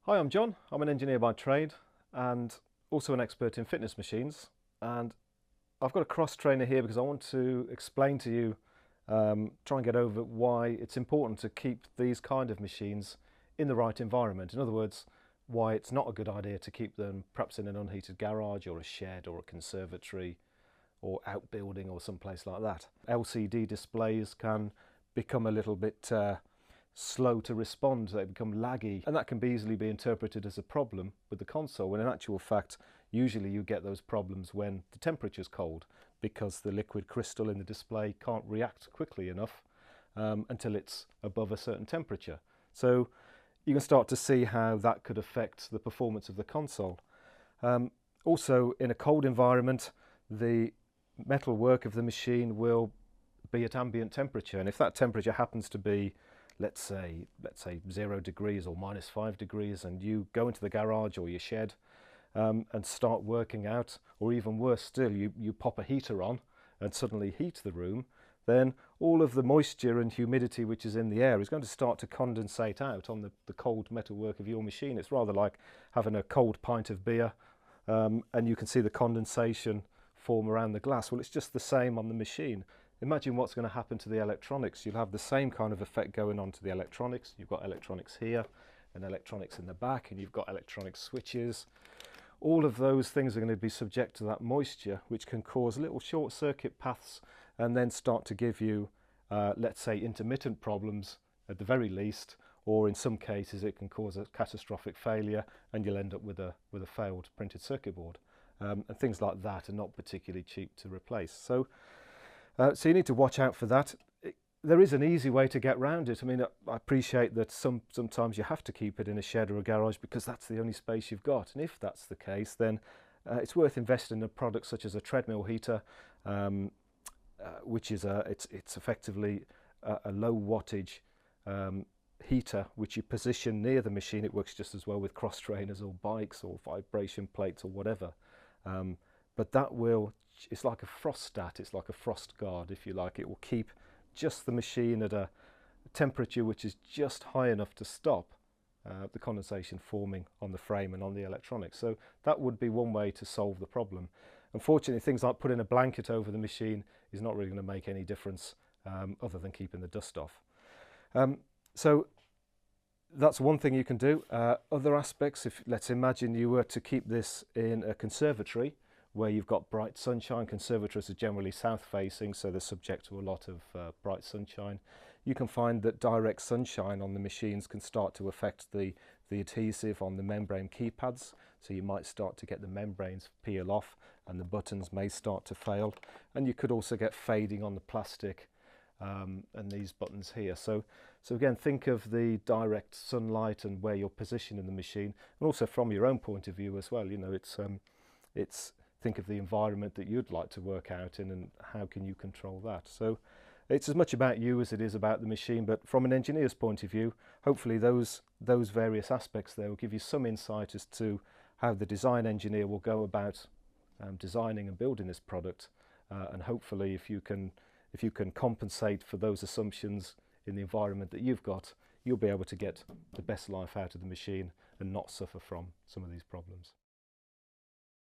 Hi, I'm John. I'm an engineer by trade and also an expert in fitness machines. And I've got a cross trainer here because I want to explain to you, try and get over why it's important to keep these kind of machines in the right environment. In other words, why it's not a good idea to keep them perhaps in an unheated garage or a shed or a conservatory or outbuilding or someplace like that. LCD displays can become a little bit slow to respond, they become laggy, and that can easily be interpreted as a problem with the console, when in actual fact usually you get those problems when the temperature is cold, because the liquid crystal in the display can't react quickly enough until it's above a certain temperature. So you can start to see how that could affect the performance of the console. Also, in a cold environment, the metalwork of the machine will be at ambient temperature, and if that temperature happens to be let's say 0 degrees or -5 degrees, and you go into the garage or your shed and start working out, or even worse still, you pop a heater on and suddenly heat the room, then all of the moisture and humidity which is in the air is going to start to condensate out on the cold metalwork of your machine. It's rather like having a cold pint of beer and you can see the condensation form around the glass. Well, it's just the same on the machine. Imagine what's going to happen to the electronics. You'll have the same kind of effect going on to the electronics. You've got electronics here and electronics in the back, and you've got electronic switches. All of those things are going to be subject to that moisture, which can cause little short circuit paths and then start to give you, let's say, intermittent problems at the very least, or in some cases it can cause a catastrophic failure and you'll end up with a failed printed circuit board. And things like that are not particularly cheap to replace. So you need to watch out for that. There is an easy way to get around it. I mean, I appreciate that sometimes you have to keep it in a shed or a garage because that's the only space you've got. And if that's the case, then it's worth investing in a product such as a treadmill heater, which is it's effectively a low wattage heater which you position near the machine. It works just as well with cross trainers or bikes or vibration plates or whatever. But that it's like a frostat, it's like a frost guard, if you like. It will keep just the machine at a temperature which is just high enough to stop the condensation forming on the frame and on the electronics. So that would be one way to solve the problem. Unfortunately, things like putting a blanket over the machine is not really going to make any difference other than keeping the dust off. So that's one thing you can do. Other aspects, let's imagine you were to keep this in a conservatory where you've got bright sunshine. Conservatories are generally south facing, so they're subject to a lot of bright sunshine. You can find that direct sunshine on the machines can start to affect the adhesive on the membrane keypads, so you might start to get the membranes peel off and the buttons may start to fail, and you could also get fading on the plastic and these buttons here. So again, think of the direct sunlight and where you're positioned in the machine, and also from your own point of view as well. You know, it's think of the environment that you'd like to work out in and how can you control that. So it's as much about you as it is about the machine, but from an engineer's point of view, hopefully those various aspects there will give you some insight as to how the design engineer will go about designing and building this product, and hopefully if you can compensate for those assumptions in the environment that you've got, you'll be able to get the best life out of the machine and not suffer from some of these problems.